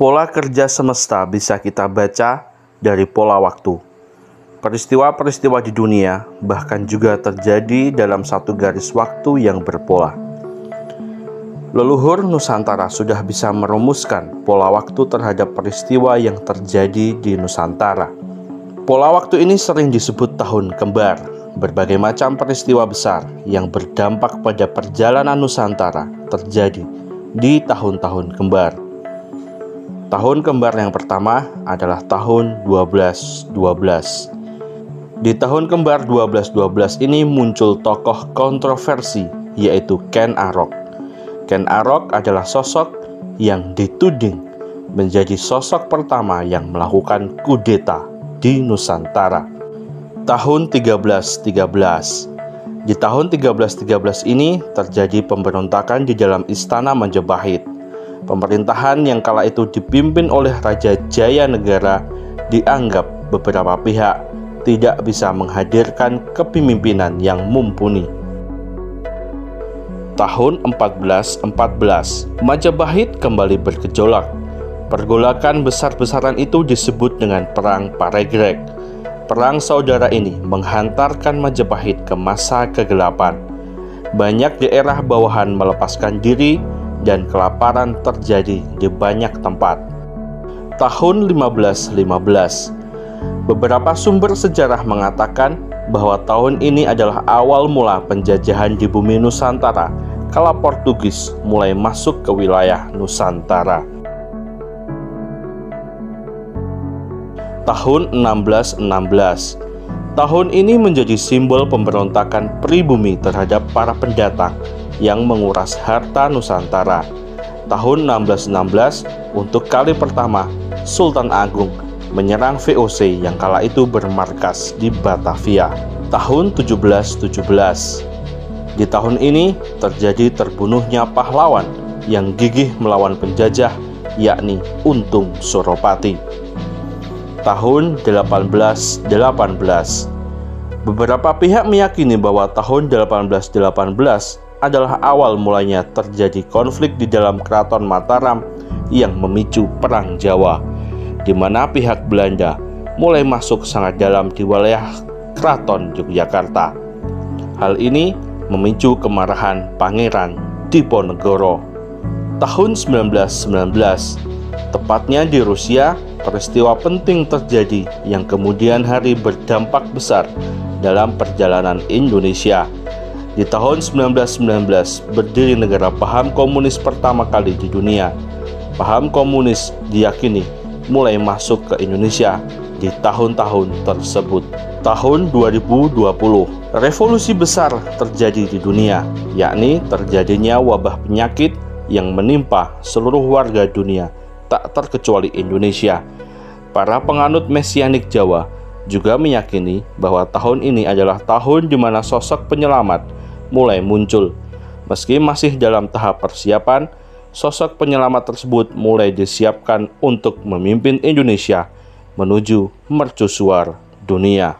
Pola kerja semesta bisa kita baca dari pola waktu. Peristiwa-peristiwa di dunia bahkan juga terjadi dalam satu garis waktu yang berpola. Leluhur Nusantara sudah bisa merumuskan pola waktu terhadap peristiwa yang terjadi di Nusantara. Pola waktu ini sering disebut tahun kembar. Berbagai macam peristiwa besar yang berdampak pada perjalanan Nusantara terjadi di tahun-tahun kembar. Tahun kembar yang pertama adalah tahun 1212. Di tahun kembar 1212 ini muncul tokoh kontroversi, yaitu Ken Arok. Ken Arok adalah sosok yang dituding menjadi sosok pertama yang melakukan kudeta di Nusantara. Tahun 1313. Di tahun 1313 ini terjadi pemberontakan di dalam istana Majapahit. Pemerintahan yang kala itu dipimpin oleh Raja Jayanegara dianggap beberapa pihak tidak bisa menghadirkan kepemimpinan yang mumpuni. Tahun 1414, Majapahit kembali bergejolak. Pergolakan besar-besaran itu disebut dengan Perang Paregreg. Perang saudara ini menghantarkan Majapahit ke masa kegelapan. Banyak daerah bawahan melepaskan diri dan kelaparan terjadi di banyak tempat. Tahun 1515. Beberapa sumber sejarah mengatakan bahwa tahun ini adalah awal mula penjajahan di bumi Nusantara kala Portugis mulai masuk ke wilayah Nusantara. Tahun 1616. Tahun ini menjadi simbol pemberontakan pribumi terhadap para pendatang yang menguras harta Nusantara. Tahun 1616, untuk kali pertama, Sultan Agung menyerang VOC yang kala itu bermarkas di Batavia. Tahun 1717. Di tahun ini terjadi terbunuhnya pahlawan yang gigih melawan penjajah, yakni Untung Suropati. Tahun 1818. Beberapa pihak meyakini bahwa tahun 1818 adalah awal mulanya terjadi konflik di dalam Keraton Mataram yang memicu Perang Jawa, di mana pihak Belanda mulai masuk sangat dalam di wilayah Keraton Yogyakarta. Hal ini memicu kemarahan Pangeran Diponegoro. Tahun 1919, tepatnya di Rusia, peristiwa penting terjadi yang kemudian hari berdampak besar dalam perjalanan Indonesia. Di tahun 1919 berdiri negara paham komunis pertama kali di dunia. Paham komunis diyakini mulai masuk ke Indonesia di tahun-tahun tersebut. Tahun 2020, revolusi besar terjadi di dunia, yakni terjadinya wabah penyakit yang menimpa seluruh warga dunia, tak terkecuali Indonesia. Para penganut Mesianik Jawa juga meyakini bahwa tahun ini adalah tahun di mana sosok penyelamat mulai muncul. Meski masih dalam tahap persiapan, sosok penyelamat tersebut mulai disiapkan untuk memimpin Indonesia menuju mercusuar dunia.